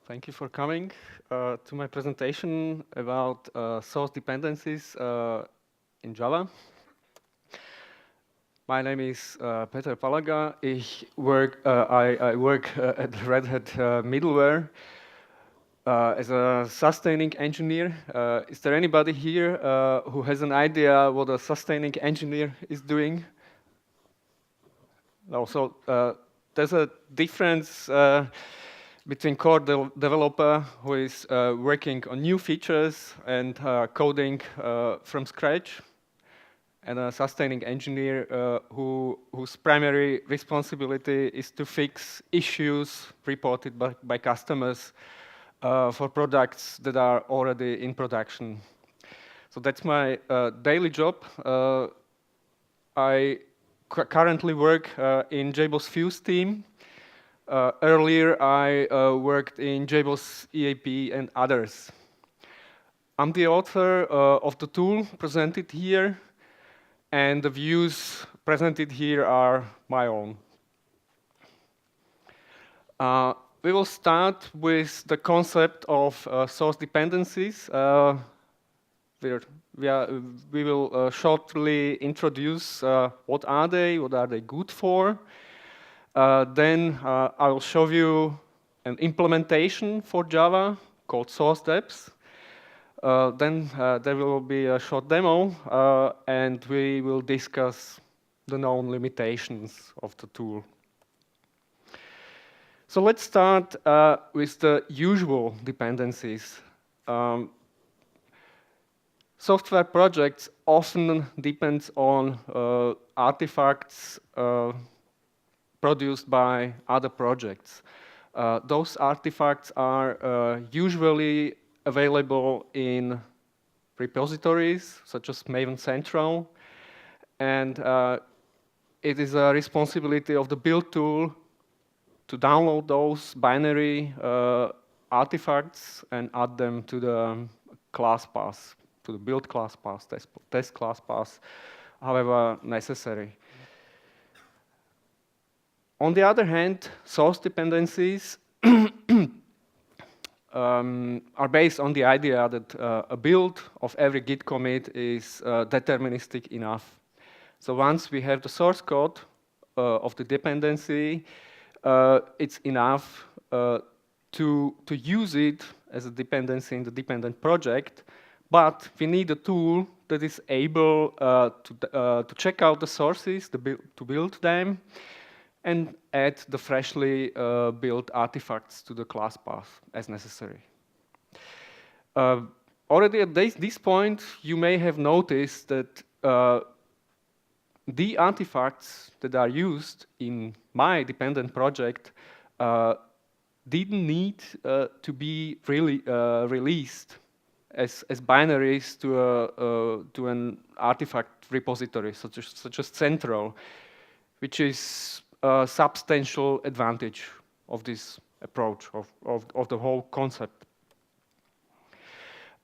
Thank you for coming to my presentation about source dependencies in Java. My name is Peter Palaga. I work at Red Hat Middleware as a sustaining engineer. Is there anybody here who has an idea what a sustaining engineer is doing? Also, there's a difference between core developer who is working on new features and coding from scratch, and a sustaining engineer whose primary responsibility is to fix issues reported by customers for products that are already in production. So that's my daily job. I currently work in JBoss Fuse team. Earlier, I worked in JBoss EAP and others. I'm the author of the tool presented here, and the views presented here are my own. We will start with the concept of source dependencies. We will shortly introduce what are they good for. Then I will show you an implementation for Java called srcdeps. Then there will be a short demo, and we will discuss the known limitations of the tool. So let's start with the usual dependencies. Software projects often depend on artifacts produced by other projects. Those artifacts are usually available in repositories such as Maven Central, and it is a responsibility of the build tool to download those binary artifacts and add them to the class path, to the build class path, test class path, however necessary. On the other hand, source dependencies are based on the idea that a build of every Git commit is deterministic enough. So once we have the source code of the dependency, it's enough to use it as a dependency in the dependent project, but we need a tool that is able to check out the sources, to build them, and add the freshly built artifacts to the class path as necessary. Already at this point, you may have noticed that the artifacts that are used in my dependent project didn't need to be really released as binaries to an artifact repository, such as Central, which is a substantial advantage of this approach, of the whole concept.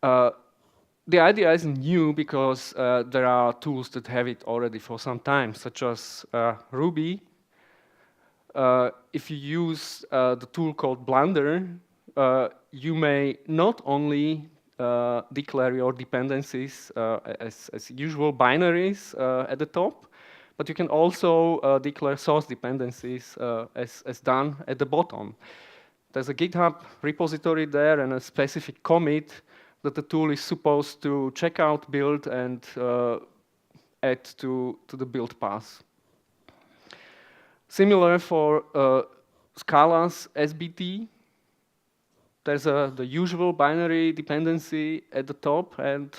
The idea isn't new because there are tools that have it already for some time, such as Ruby. If you use the tool called Blender, you may not only declare your dependencies as usual binaries at the top, but you can also declare source dependencies as done at the bottom. There's a GitHub repository there and a specific commit that the tool is supposed to check out, build, and add to the build path. Similar for Scala's SBT, there's the usual binary dependency at the top and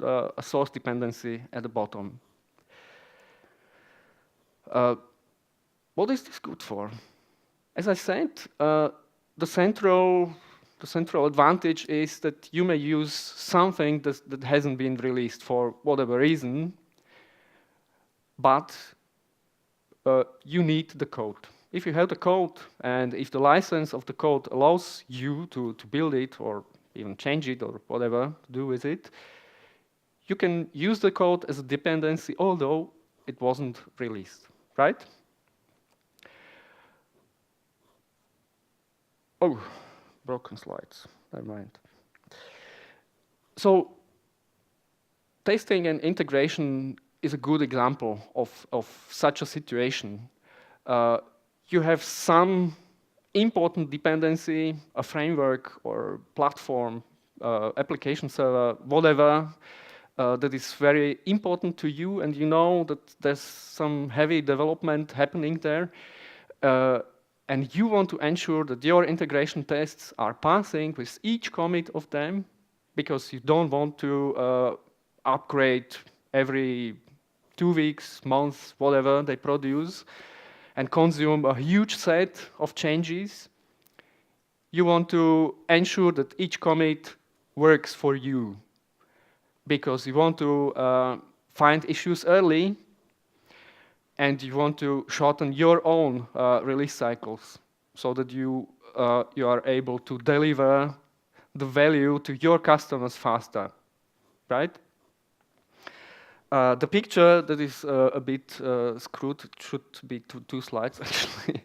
a source dependency at the bottom. What is this good for? As I said, the central advantage is that you may use something that hasn't been released for whatever reason, but you need the code. If you have the code, and if the license of the code allows you to build it or even change it or whatever to do with it, you can use the code as a dependency, although it wasn't released, right? Oh, broken slides. Never mind. So testing and integration is a good example of such a situation. You have some important dependency, a framework or platform, application server, whatever, that is very important to you, and you know that there's some heavy development happening there, and you want to ensure that your integration tests are passing with each commit of them, because you don't want to upgrade every 2 weeks, months, whatever they produce, and consume a huge set of changes. You want to ensure that each commit works for you, because you want to find issues early, and you want to shorten your own release cycles so that you are able to deliver the value to your customers faster, right? The picture that is a bit screwed, it should be two slides actually,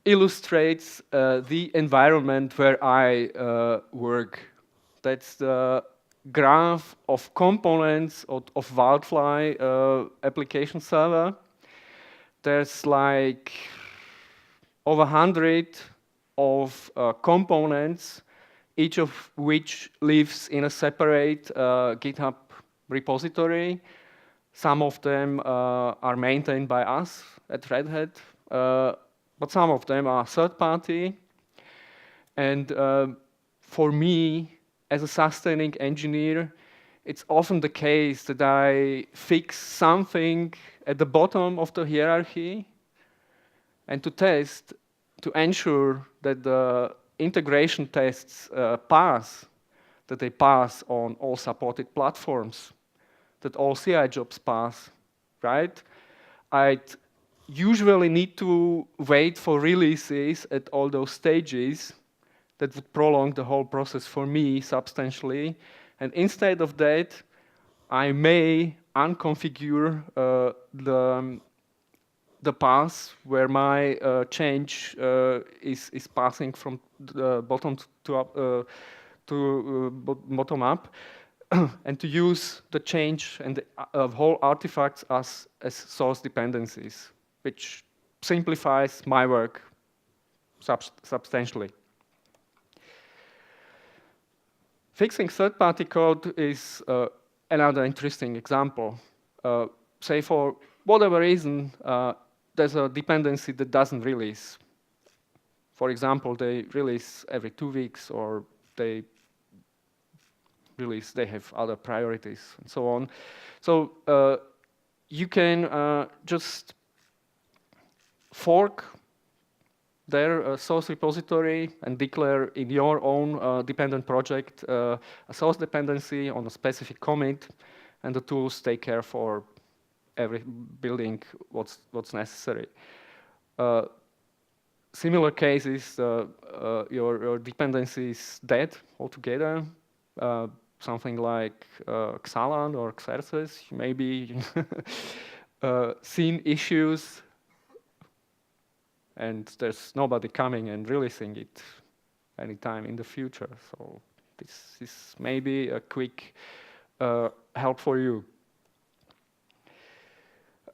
illustrates the environment where I work. That's the graph of components of Wildfly application server. There's like over 100 of components, each of which lives in a separate GitHub repository. Some of them are maintained by us at Red Hat, but some of them are third-party. And for me, as a sustaining engineer, it's often the case that I fix something at the bottom of the hierarchy, and to test, to ensure that the integration tests pass, that they pass on all supported platforms, that all CI jobs pass, right? I'd usually need to wait for releases at all those stages. That would prolong the whole process for me substantially. And instead of that, I may unconfigure the path where my change is passing from the bottom to up, bottom up, and to use the change and the whole artifacts as source dependencies, which simplifies my work substantially. Fixing third-party code is another interesting example. Say for whatever reason, there's a dependency that doesn't release. For example, they release every 2 weeks, or they have other priorities, and so on. So you can just fork their source repository and declare in your own dependent project a source dependency on a specific commit, and the tools take care for every building what's necessary. Similar cases, your dependency is dead altogether. Something like Xalan or Xerxes, maybe seen issues, and there's nobody coming and releasing it anytime in the future. So this is maybe a quick help for you.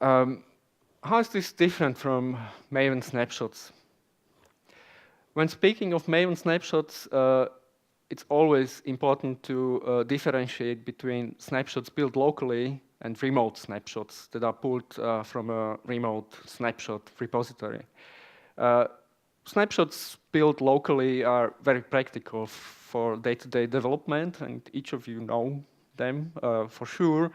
How is this different from Maven snapshots? When speaking of Maven snapshots, it's always important to differentiate between snapshots built locally and remote snapshots that are pulled from a remote snapshot repository. Snapshots built locally are very practical for day-to-day development, and each of you know them for sure.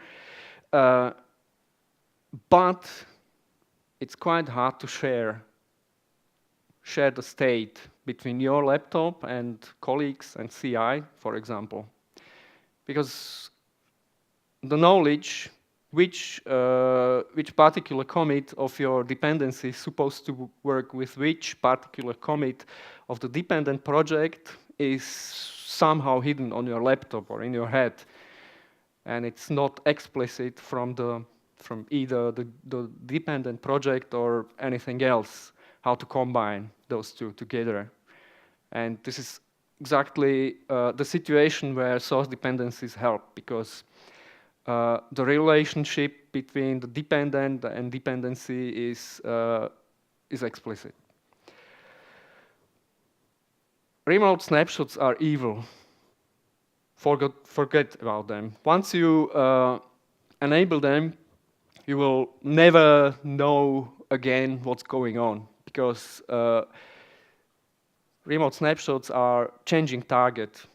But it's quite hard to share the state between your laptop and colleagues and CI, for example, because the knowledge which particular commit of your dependency is supposed to work with which particular commit of the dependent project is somehow hidden on your laptop or in your head, and it's not explicit from either the dependent project or anything else, how to combine those two together. And this is exactly the situation where source dependencies help, because the relationship between the dependent and dependency is explicit. Remote snapshots are evil. Forget about them. Once you enable them, you will never know again what's going on, because remote snapshots are changing target.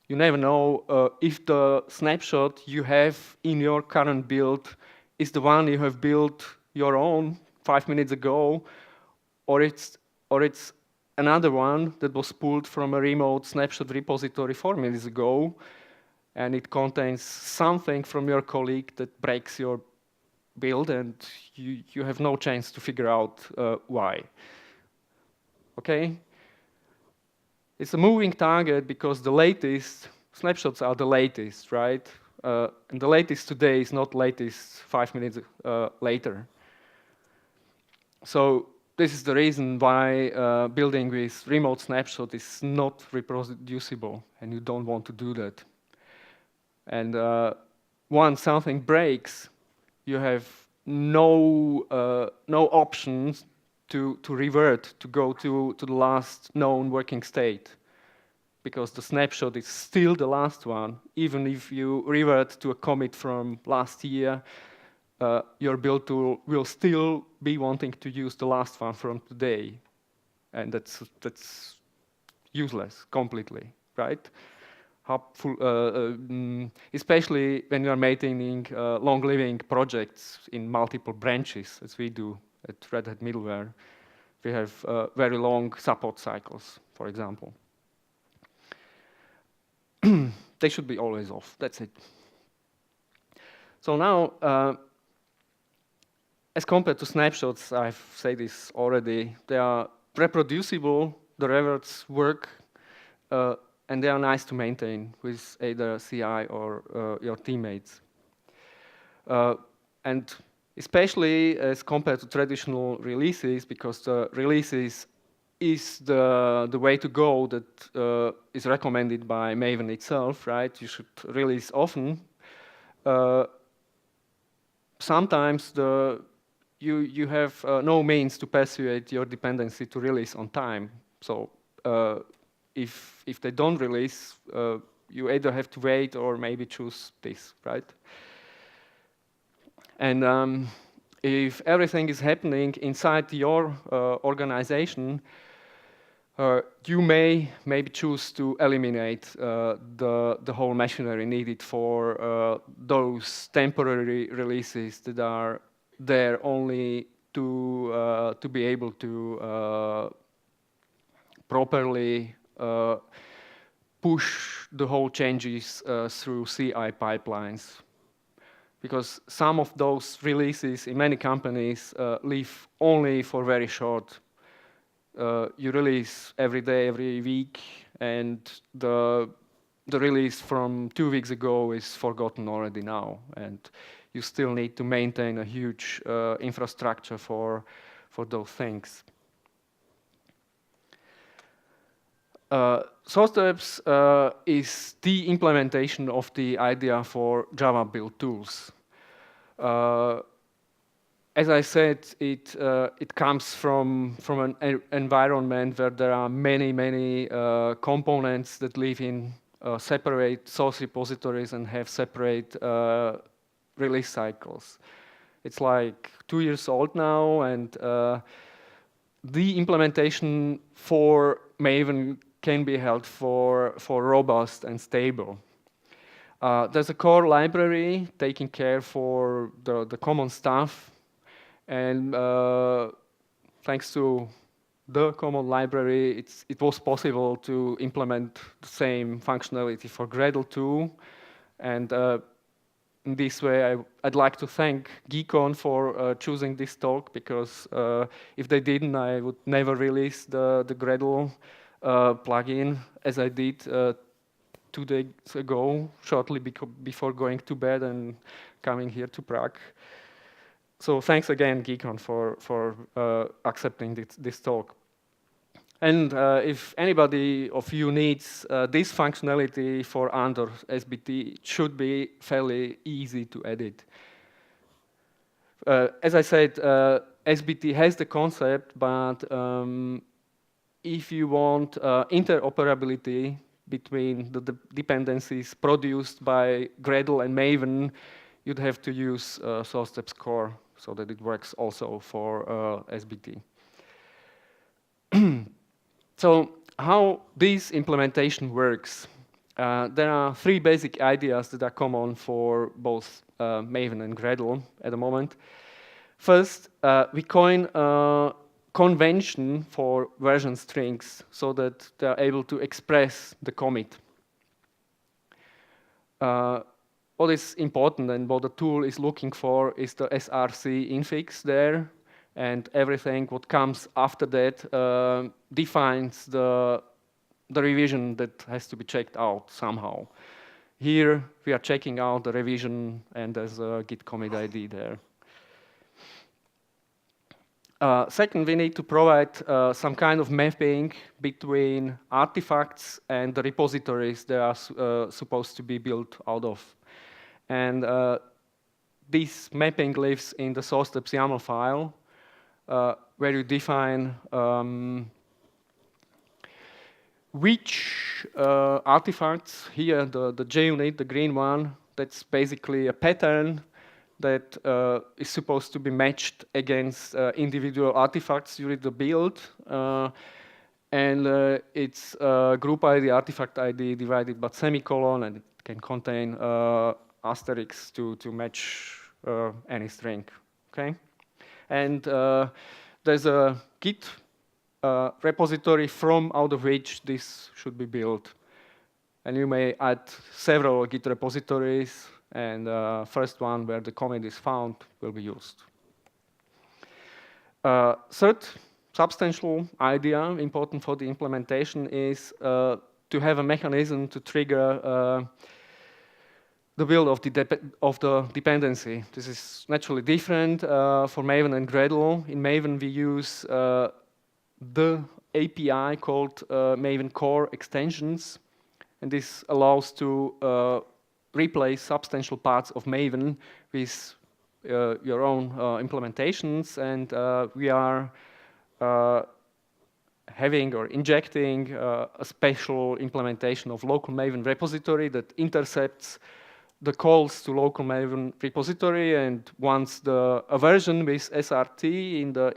You never know if the snapshot you have in your current build is the one you have built your own 5 minutes ago, or it's another one that was pulled from a remote snapshot repository 4 minutes ago, and it contains something from your colleague that breaks your build, and you have no chance to figure out why. Okay? It's a moving target because the latest snapshots are the latest, right? And the latest today is not latest 5 minutes later. So this is the reason why building with remote snapshot is not reproducible, and you don't want to do that. And once something breaks, you have no options to revert, to go to the last known working state, because the snapshot is still the last one. Even if you revert to a commit from last year, your build tool will still be wanting to use the last one from today. And that's useless completely, right? Especially when you are maintaining long-living projects in multiple branches, as we do at Red Hat Middleware. We have very long support cycles, for example. They should be always off, that's it. So now, as compared to snapshots, I've said this already, they are reproducible, the reverts work, and they are nice to maintain with either CI or your teammates. And especially as compared to traditional releases, because the releases is the way to go that is recommended by Maven itself, right? You should release often. Sometimes you have no means to persuade your dependency to release on time. So if they don't release, you either have to wait or maybe choose this, right? And if everything is happening inside your organization, you may maybe choose to eliminate the whole machinery needed for those temporary releases that are there only to be able to properly push the whole changes through CI pipelines. Because some of those releases in many companies live only for very short. You release every day, every week, and the release from 2 weeks ago is forgotten already now, and you still need to maintain a huge infrastructure for those things. srcdeps is the implementation of the idea for Java build tools. As I said, it comes from an environment where there are many components that live in separate source repositories and have separate release cycles. It's like 2 years old now, and the implementation for Maven can be held for robust and stable. There's a core library taking care for the common stuff, and thanks to the common library, it was possible to implement the same functionality for Gradle too. And in this way, I'd like to thank GeeCON for choosing this talk, because if they didn't, I would never release the Gradle plugin as I did 2 days ago, shortly before going to bed and coming here to Prague. So thanks again, GeeCON, for accepting this talk. And if anybody of you needs this functionality for under SBT, it should be fairly easy to edit. As I said, SBT has the concept, but if you want interoperability between the dependencies produced by Gradle and Maven, you'd have to use srcdeps core so that it works also for SBT. So how this implementation works? There are three basic ideas that are common for both Maven and Gradle at the moment. First, we coin a convention for version strings so that they're able to express the commit. What is important and what the tool is looking for is the src infix there, and everything what comes after that defines the revision that has to be checked out somehow. Here we are checking out the revision, and there's a git commit ID there. Second, we need to provide some kind of mapping between artifacts and the repositories they are supposed to be built out of. And this mapping lives in the srcdeps YAML file, where you define which artifacts. Here, the JUnit, the green one, that's basically a pattern that is supposed to be matched against individual artifacts during the build. And it's group ID, artifact ID divided by semicolon, and it can contain asterisks to match any string, okay? And there's a Git repository from out of which this should be built. And you may add several Git repositories, and first one where the commit is found will be used. Third substantial idea important for the implementation is to have a mechanism to trigger the build of the dependency. This is naturally different for Maven and Gradle. In Maven, we use the API called Maven Core Extensions, and this allows to replace substantial parts of Maven with your own implementations, and we are having or injecting a special implementation of local Maven repository that intercepts the calls to local Maven repository, and once a version with srt in the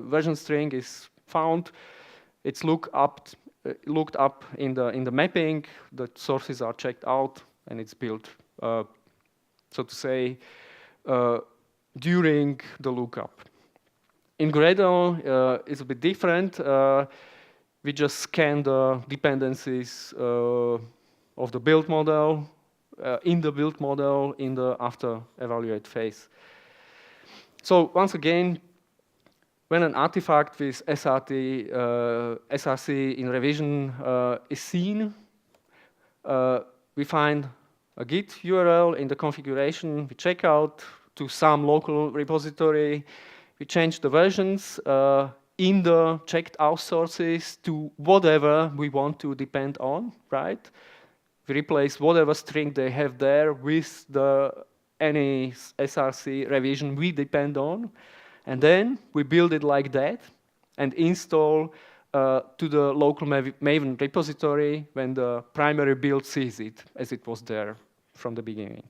version string is found, it's looked up in the mapping, the sources are checked out, and it's built, so to say, during the lookup. In Gradle, it's a bit different. We just scan the dependencies of the build model, in the after evaluate phase. So once again, when an artifact with src in revision is seen, we find a Git URL in the configuration, we check out to some local repository, we change the versions in the checked out sources to whatever we want to depend on, right? We replace whatever string they have there with any src revision we depend on. And then we build it like that and install to the local Maven repository when the primary build sees it, as it was there from the beginning.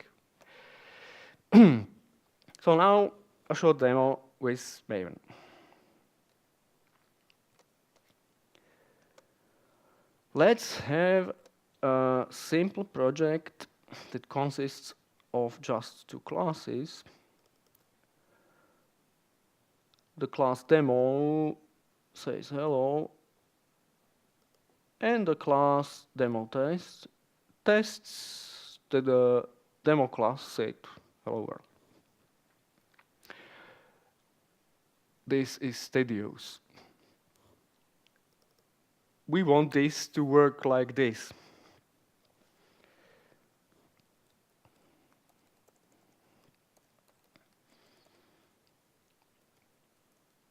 So now a short demo with Maven. Let's have a simple project that consists of just two classes. The class demo says hello, and the class demo tests that the demo class said hello world. This is tedious. We want this to work like this.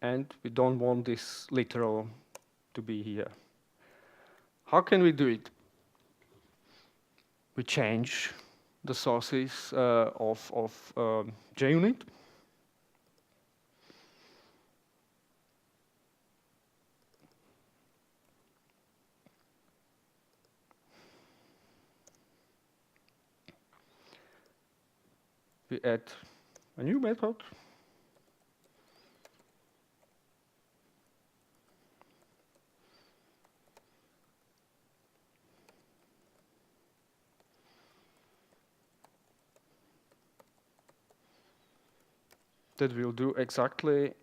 And we don't want this literal to be here. How can we do it? We change the sources of JUnit. We add a new method. That will do exactly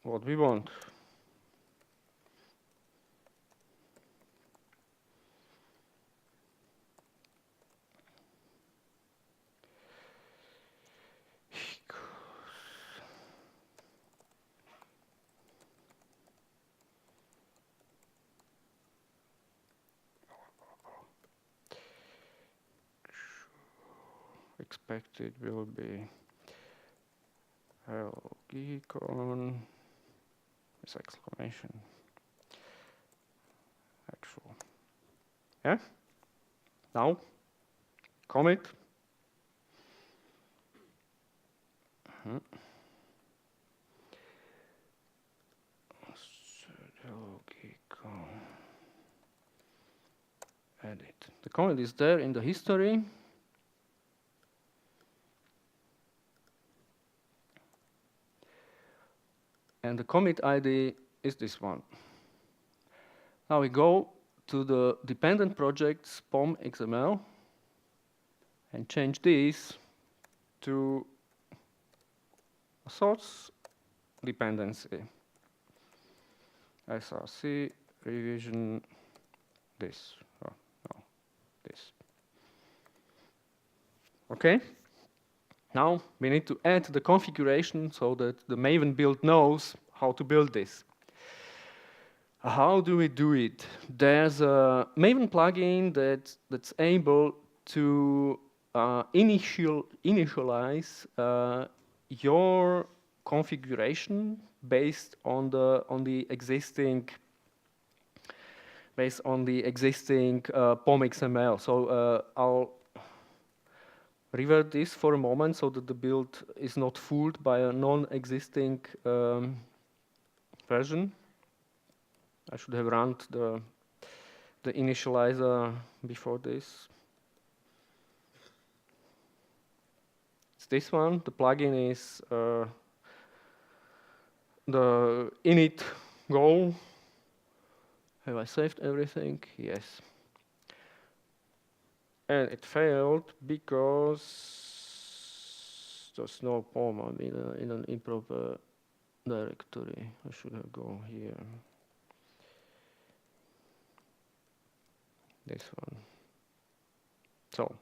what we want. Expected will be GeeCON with exclamation. Actual. Yeah? Now, commit. GeeCON. Edit. The commit is there in the history. And the commit ID is this one. Now we go to the dependent projects POM XML and change this to a source dependency. src revision this. Oh, no, this. Okay. Now we need to add the configuration so that the Maven build knows how to build this. How do we do it? There's a Maven plugin that's able to initialize your configuration based on the existing POM XML. So I'll revert this for a moment so that the build is not fooled by a non-existing version. I should have run the initializer before this. It's this one. The plugin is the init goal. Have I saved everything? Yes. And it failed because there's no POM in an improper directory. I should have gone here. This one. So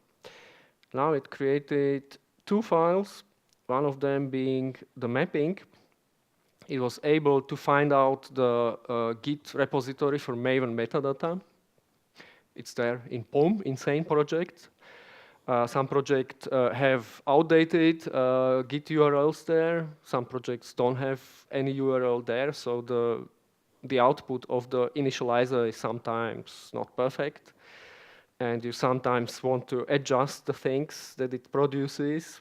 now it created two files, one of them being the mapping. It was able to find out the Git repository for Maven metadata. It's there in POM, insane project. Some projects have outdated Git URLs there. Some projects don't have any URL there, so the output of the initializer is sometimes not perfect. And you sometimes want to adjust the things that it produces.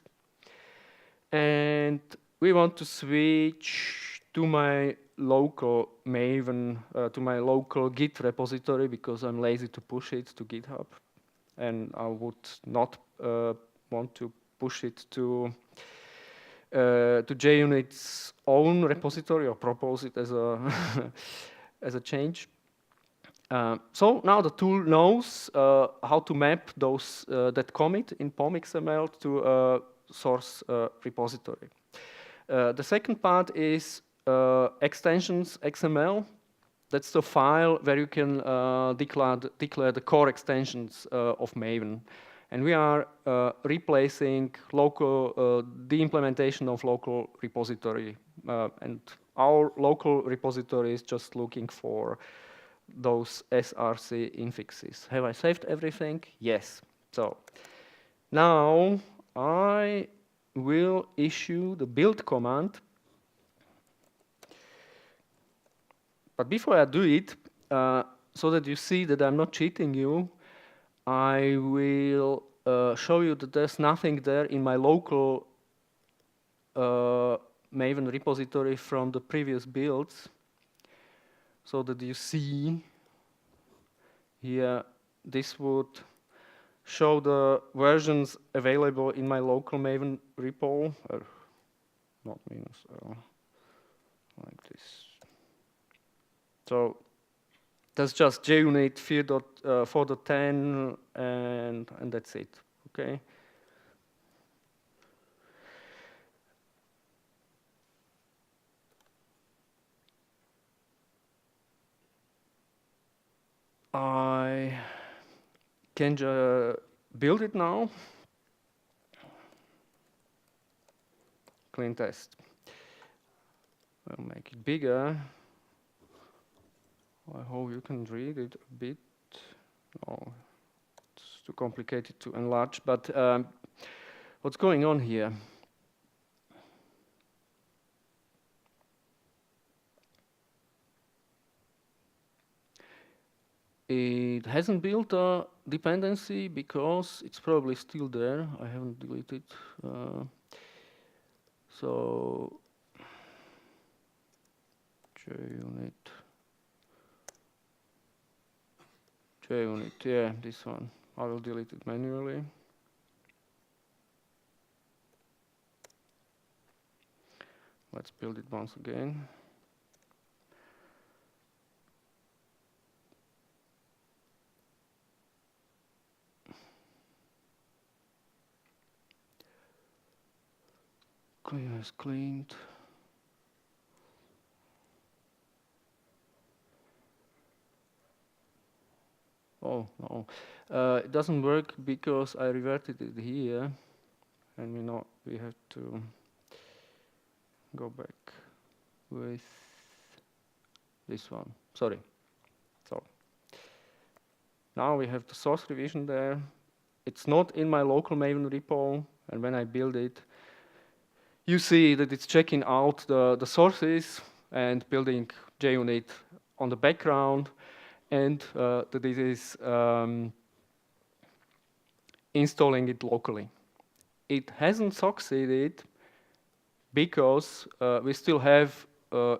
And we want to switch to my local Maven, to my local Git repository because I'm lazy to push it to GitHub. And I would not want to push it to JUnit's own repository or propose it as a as a change. So now the tool knows how to map those that commit in POM XML to a source repository. The second part is extensions XML. That's the file where you can declare the core extensions of Maven. And we are replacing local, the implementation of local repository. And our local repository is just looking for those src infixes. Have I saved everything? Yes. So now I will issue the build command. But before I do it, so that you see that I'm not cheating you, I will show you that there's nothing there in my local Maven repository from the previous builds, so that you see here this would show the versions available in my local Maven repo, not minus like this. So that's just JUnit 4.10 and that's it. Okay. I can build it now. Clean test. I'll make it bigger. I hope you can read it a bit. No, it's too complicated to enlarge. But what's going on here? It hasn't built a dependency because it's probably still there. I haven't deleted. So JUnit, yeah, this one. I will delete it manually. Let's build it once again. Clean is cleaned. Oh, no. It doesn't work because I reverted it here. And we have to go back with this one. Sorry. So now we have the source revision there. It's not in my local Maven repo. And when I build it, you see that it's checking out the sources and building JUnit on the background, and that it is installing it locally. It hasn't succeeded because we still have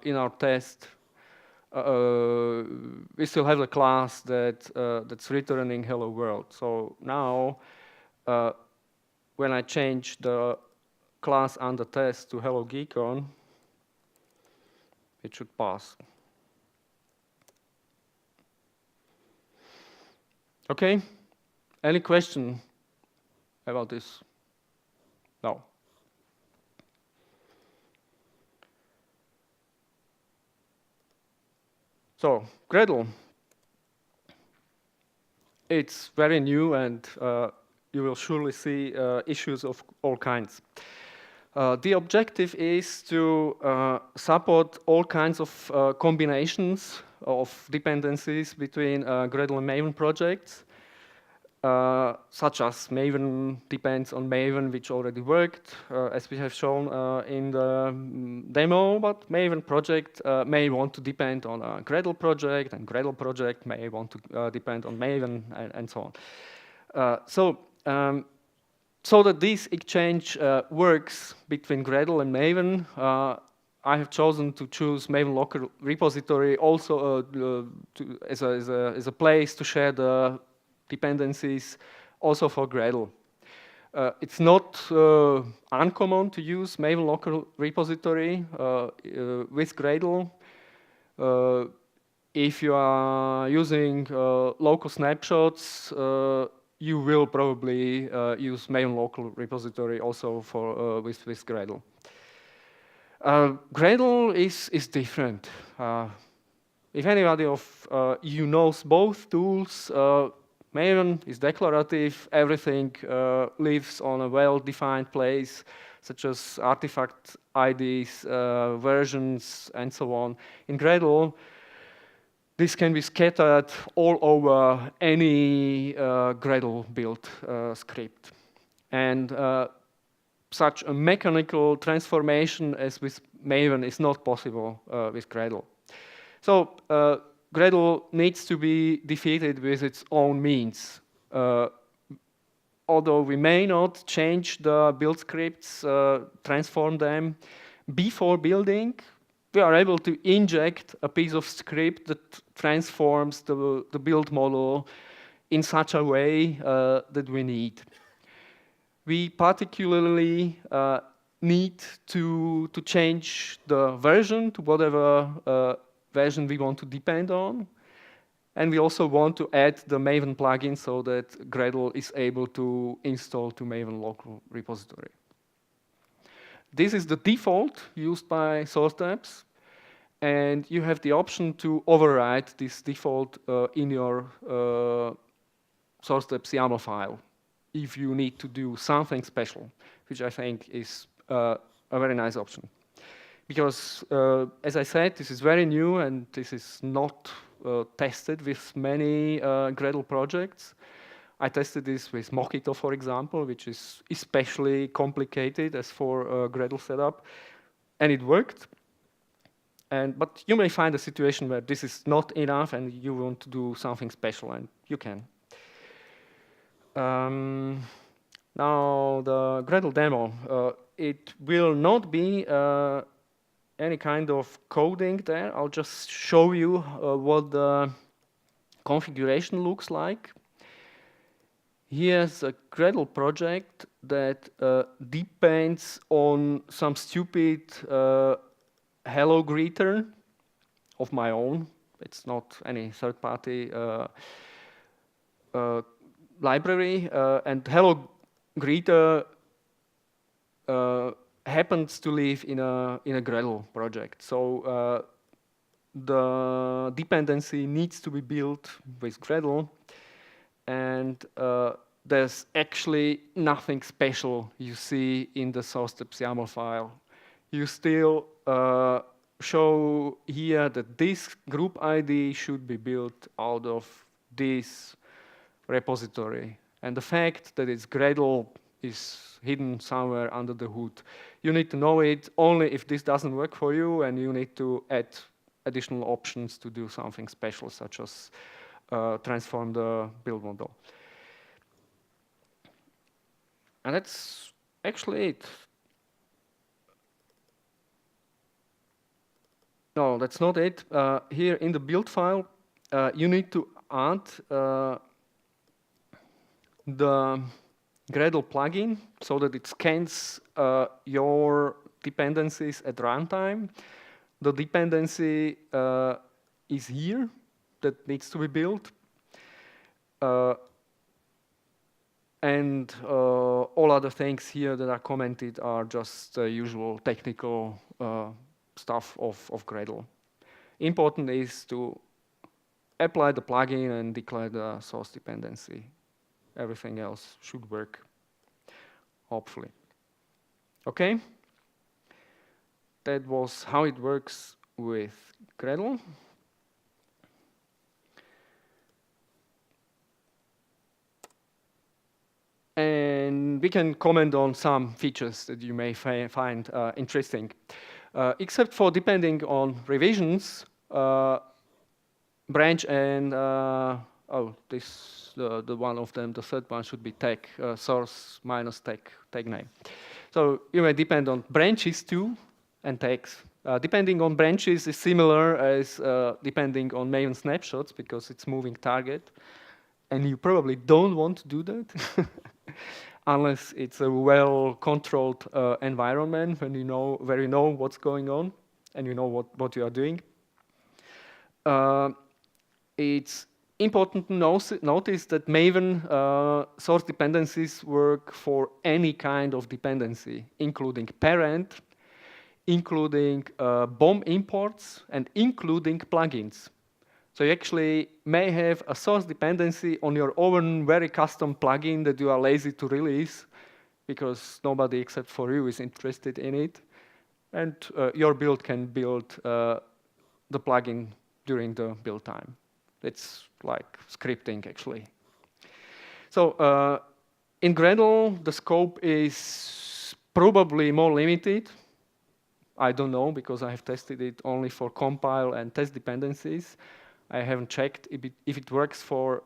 in our test, we still have a class that's returning hello world. So now, when I change the class under test to hello GeeCON, it should pass. Okay, any question about this? No. So, Gradle. It's very new, and you will surely see issues of all kinds. The objective is to support all kinds of combinations of dependencies between Gradle and Maven projects, such as Maven depends on Maven, which already worked, as we have shown in the demo, but Maven project may want to depend on a Gradle project, and Gradle project may want to depend on Maven, and so on. So that this exchange works between Gradle and Maven, I have chosen to choose Maven local repository also as a place to share the dependencies also for Gradle. It's not uncommon to use Maven local repository with Gradle. If you are using local snapshots, you will probably use Maven local repository also for with Gradle. Gradle is different. If anybody of you knows both tools, Maven is declarative. Everything lives on a well-defined place, such as artifact IDs, versions, and so on. In Gradle, this can be scattered all over any Gradle build script. And such a mechanical transformation as with Maven is not possible with Gradle. So Gradle needs to be defeated with its own means. Although we may not change the build scripts, transform them before building, we are able to inject a piece of script that transforms the build model in such a way that we need. We particularly need to change the version to whatever version we want to depend on. And we also want to add the Maven plugin so that Gradle is able to install to Maven local repository. This is the default used by srcdeps, and you have the option to override this default in your srcdeps YAML file if you need to do something special, which I think is a very nice option. Because, as I said, this is very new and this is not tested with many Gradle projects. I tested this with Mockito, for example, which is especially complicated as for Gradle setup, and it worked. But you may find a situation where this is not enough and you want to do something special, and you can. Now, the Gradle demo. It will not be any kind of coding there. I'll just show you what the configuration looks like. Here's a Gradle project that depends on some stupid hello greeter of my own. It's not any third-party library. And hello greeter happens to live in a Gradle project. So the dependency needs to be built with Gradle, and there's actually nothing special you see in the srcdeps YAML file. You still show here that this group ID should be built out of this repository. And the fact that it's Gradle is hidden somewhere under the hood. You need to know it only if this doesn't work for you, and you need to add additional options to do something special, such as transform the build model. And that's actually it. No, that's not it. Here in the build file, you need to add the Gradle plugin so that it scans your dependencies at runtime. The dependency is here that needs to be built. And all other things here that are commented are just the usual technical stuff of Gradle. Important is to apply the plugin and declare the source dependency. Everything else should work, hopefully. Okay? That was how it works with Gradle. And we can comment on some features that you may find interesting. Except for depending on revisions, branch and, the one of them, the third one should be tag, source minus tag name. So you may depend on branches too, and tags. Depending on branches is similar as depending on Maven snapshots, because it's moving target. And you probably don't want to do that unless it's a well-controlled environment where you know what's going on and you know what you are doing. It's important to notice that Maven source dependencies work for any kind of dependency, including parent, including BOM imports, and including plugins. So you actually may have a source dependency on your own very custom plugin that you are lazy to release because nobody except for you is interested in it. And your build can build the plugin during the build time. It's like scripting, actually. So in Gradle, the scope is probably more limited. I don't know, because I have tested it only for compile and test dependencies. I haven't checked if it works for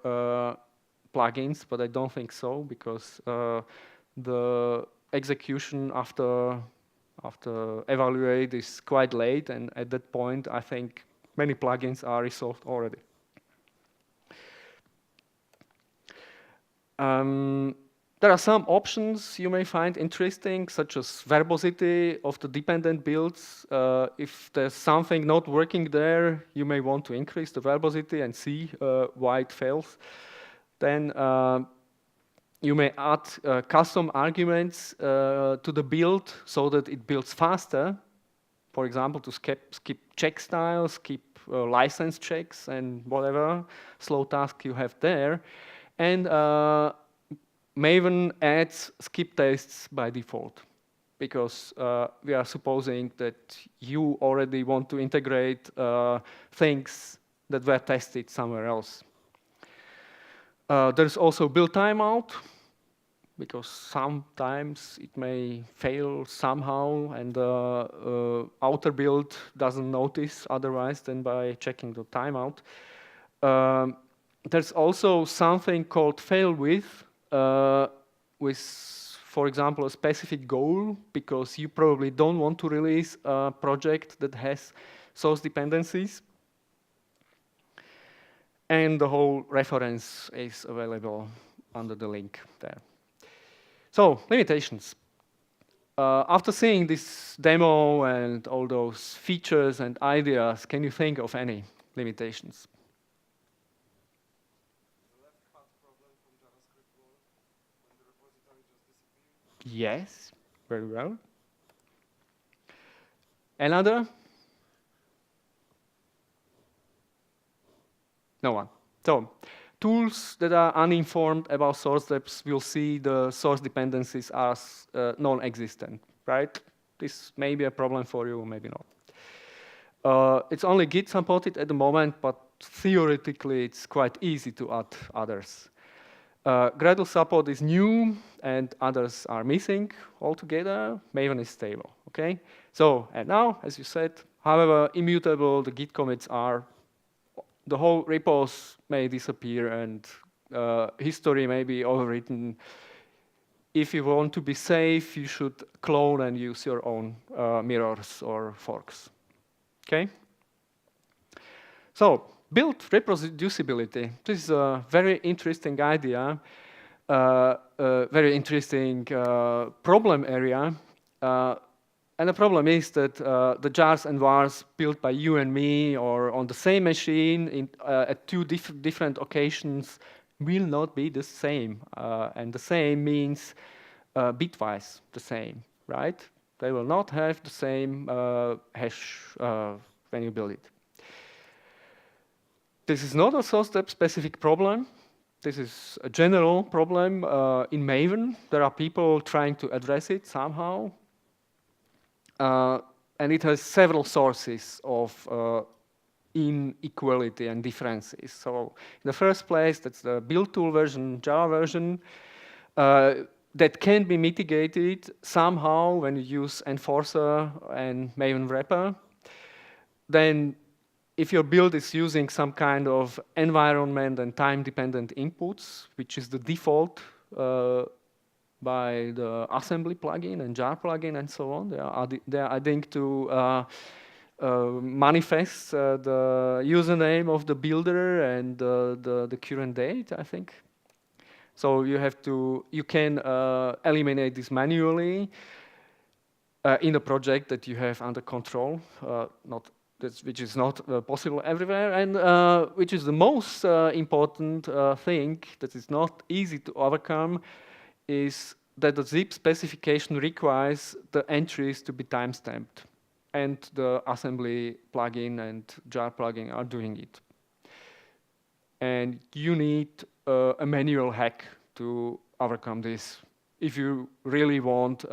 plugins, but I don't think so, because the execution after evaluate is quite late, and at that point I think many plugins are resolved already. There are some options you may find interesting, such as verbosity of the dependent builds. If there's something not working there, you may want to increase the verbosity and see why it fails. Then you may add custom arguments to the build so that it builds faster. For example, to skip check styles, skip license checks, and whatever slow task you have there. And Maven adds skip tests by default, because we are supposing that you already want to integrate things that were tested somewhere else. There's also build timeout, because sometimes it may fail somehow, and the outer build doesn't notice otherwise than by checking the timeout. There's also something called fail with, for example, a specific goal, because you probably don't want to release a project that has source dependencies. And the whole reference is available under the link there. So, limitations. After seeing this demo and all those features and ideas, can you think of any limitations? Yes, very well. Another? No one. So, tools that are uninformed about source depths will see the source dependencies as non-existent, right? This may be a problem for you, maybe not. It's only Git supported at the moment, but theoretically it's quite easy to add others. Gradle support is new, and others are missing altogether. Maven is stable, okay? So, and now, as you said, however immutable the Git commits are, the whole repos may disappear, and history may be overwritten. If you want to be safe, you should clone and use your own mirrors or forks, okay? So, build reproducibility. This is a very interesting idea, a very interesting problem area. And the problem is that the jars and vars built by you and me or on the same machine at two different occasions will not be the same. And the same means bitwise the same, right? They will not have the same hash when you build it. This is not a source depth specific problem. This is a general problem in Maven. There are people trying to address it somehow. And it has several sources of inequality and differences. So in the first place, that's the build tool version, Java version, that can be mitigated somehow when you use Enforcer and Maven wrapper. Then if your build is using some kind of environment and time-dependent inputs, which is the default by the assembly plugin and jar plugin and so on, they are adding to manifest the username of the builder and the current date, I think. So you can eliminate this manually in a project that you have under control, which is not possible everywhere, and which is the most important thing that is not easy to overcome, is that the zip specification requires the entries to be timestamped, and the assembly plugin and jar plugin are doing it. And you need a manual hack to overcome this if you really want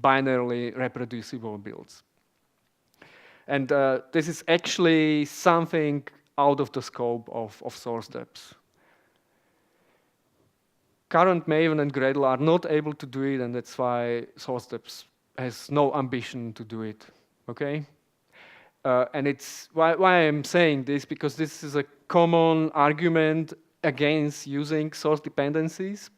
binarily reproducible builds. And this is actually something out of the scope of source depths. Current Maven and Gradle are not able to do it, and that's why source depths has no ambition to do it, okay? And it's why I'm saying this, because this is a common argument against using source dependencies.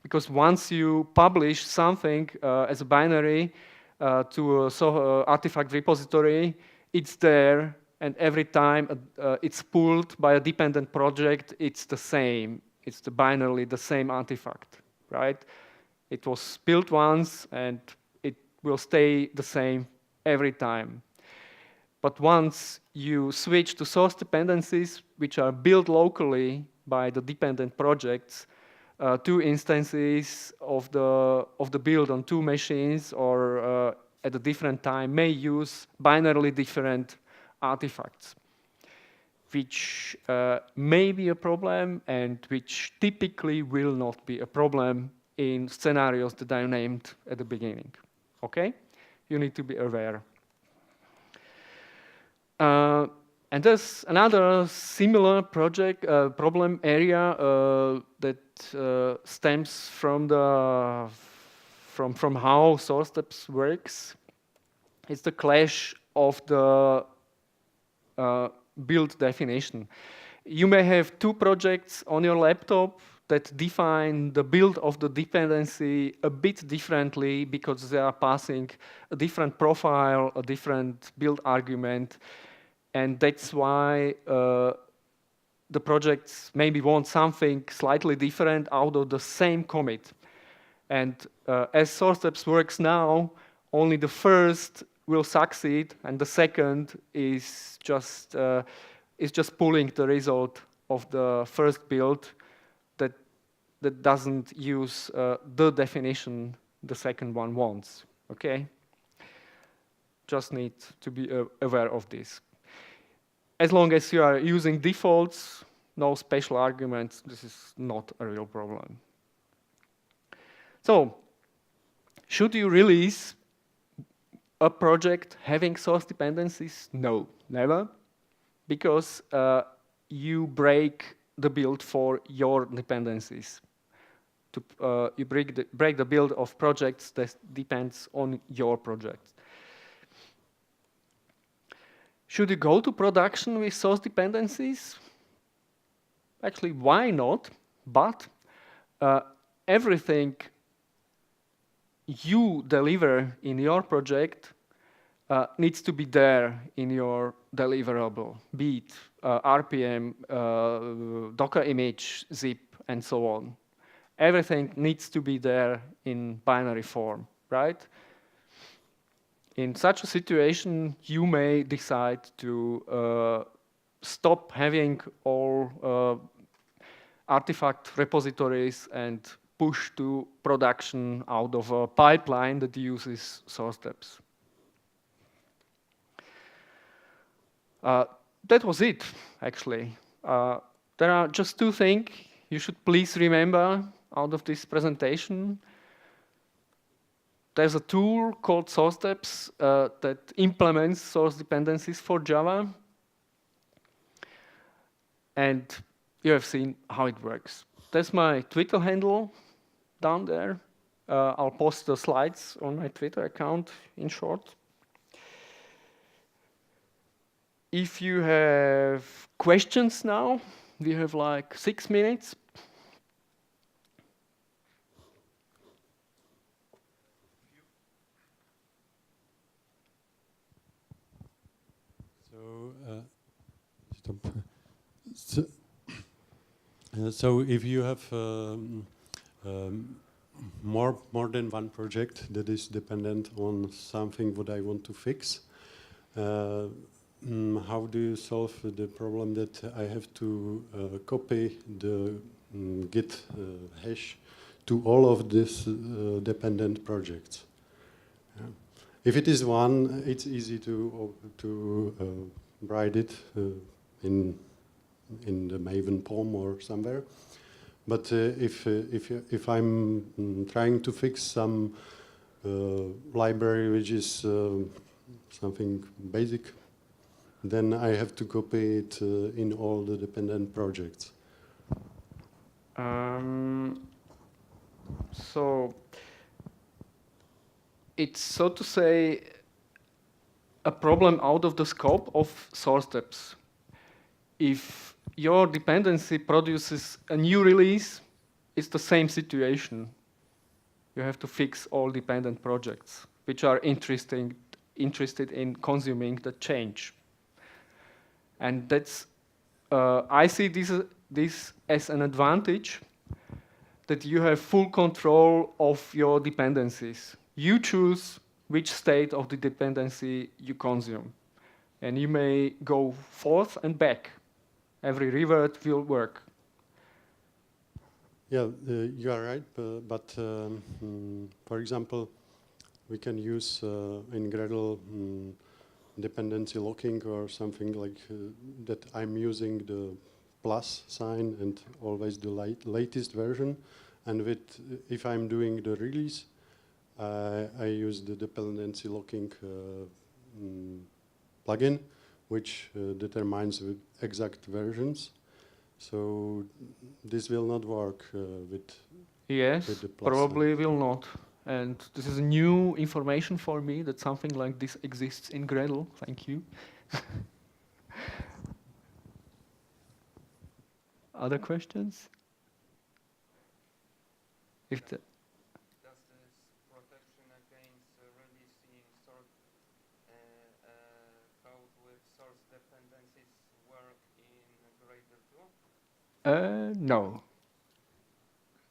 Because once you publish something as a binary to a artifact repository, it's there, and every time it's pulled by a dependent project, it's the same. It's binarily the same artifact, right? It was built once, and it will stay the same every time. But once you switch to source dependencies, which are built locally by the dependent projects, two instances of the build on two machines or at a different time may use binarily different artifacts, which may be a problem and which typically will not be a problem in scenarios that I named at the beginning. Okay? You need to be aware. And there's another similar project problem area that stems from from how srcdeps works. It's the clash of the build definition. You may have two projects on your laptop that define the build of the dependency a bit differently because they are passing a different profile, a different build argument. And that's why the projects maybe want something slightly different out of the same commit. And as srcdeps works now, only the first will succeed, and the second is just pulling the result of the first build that doesn't use the definition the second one wants. Okay? Just need to be aware of this. As long as you are using defaults, no special arguments, this is not a real problem. So, should you release a project having source dependencies? No, never, because you break the build for your dependencies. You break the build of projects that depends on your project. Should you go to production with source dependencies? Actually, why not? But everything you deliver in your project needs to be there in your deliverable, be it RPM, Docker image, zip, and so on. Everything needs to be there in binary form, right? In such a situation, you may decide to stop having all artifact repositories and push to production out of a pipeline that uses srcdeps. That was it, actually. There are just two things you should please remember out of this presentation. There's a tool called srcdeps that implements source dependencies for Java. And you have seen how it works. That's my Twitter handle down there. I'll post the slides on my Twitter account in short. If you have questions now, we have like 6 minutes. So if you have more than one project that is dependent on something what I want to fix, how do you solve the problem that I have to copy the Git hash to all of these dependent projects? If it is one, it's easy to write it in the Maven POM or somewhere. But if I'm trying to fix some library which is something basic, then I have to copy it in all the dependent projects. So it's, so to say, a problem out of the scope of srcdeps. If your dependency produces a new release, it's the same situation. You have to fix all dependent projects which are interested in consuming the change. And that's, I see this as an advantage, that you have full control of your dependencies. You choose which state of the dependency you consume. And you may go forth and back. Every revert will work. Yeah, you are right, but for example, we can use in Gradle dependency locking or something like that. I'm using the plus sign and always the latest version. And with if I'm doing the release, I use the dependency locking plugin, which determines with exact versions. So this will not work with the plus probably sign. will not. And this is new information for me that something like this exists in Gradle. Thank you. Other questions? If the Does this protection against releasing source code with source dependencies work in Gradle too? No.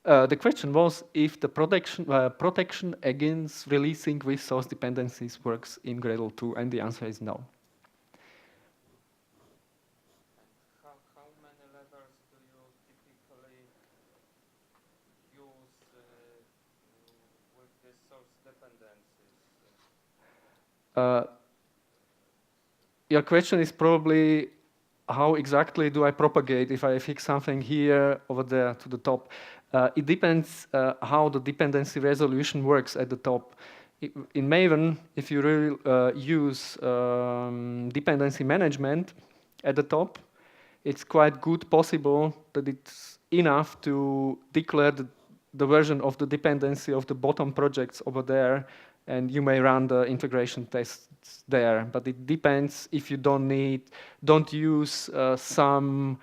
The question was if the protection against releasing with source dependencies works in Gradle too, and the answer is no. How many levels do you typically use with the source dependencies? Your question is probably how exactly do I propagate if I fix something here, over there, to the top. It depends how the dependency resolution works at the top. In Maven, if you really use dependency management at the top, it's quite good possible that it's enough to declare the version of the dependency of the bottom projects over there, and you may run the integration tests there. But it depends if you don't use some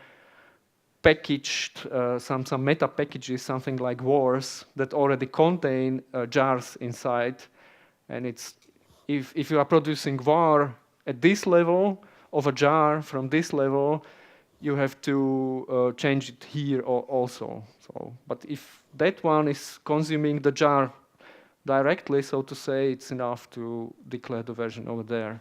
packaged, some meta packages, something like wars that already contain jars inside. And it's if you are producing var at this level of a jar from this level, you have to change it here also. So, but if that one is consuming the jar directly, so to say, it's enough to declare the version over there.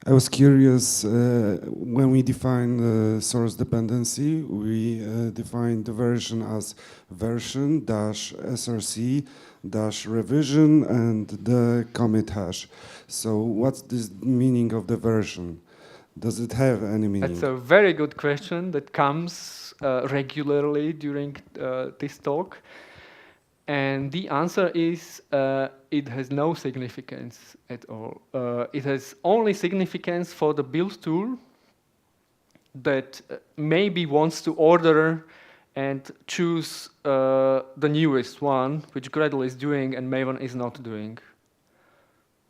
I was curious, when we define the source dependency, we define the version as version dash src dash revision and the commit hash. So what's the meaning of the version? Does it have any meaning? That's a very good question that comes regularly during this talk. And the answer is it has no significance at all. It has only significance for the build tool that maybe wants to order and choose the newest one, which Gradle is doing and Maven is not doing.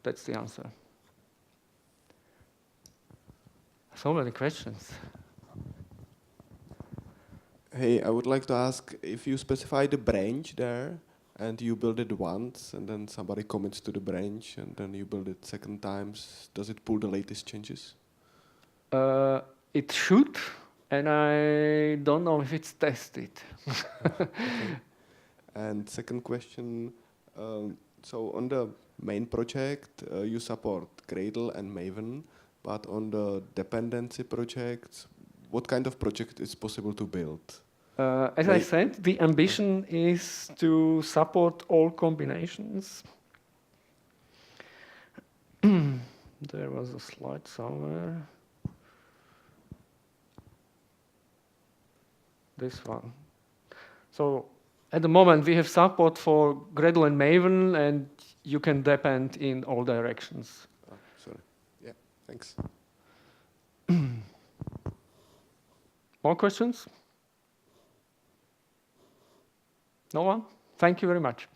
That's the answer. So many questions. Hey, I would like to ask if you specify the branch there and you build it once and then somebody commits to the branch and then you build it second times, does it pull the latest changes? It should, and I don't know if it's tested. Okay. And second question, so on the main project, you support Gradle and Maven, but on the dependency projects, what kind of project is possible to build? As I said, the ambition is to support all combinations. There was a slide somewhere. This one. So at the moment, we have support for Gradle and Maven, and you can depend in all directions. Oh, sorry. Yeah, thanks. More questions? No one? Thank you very much.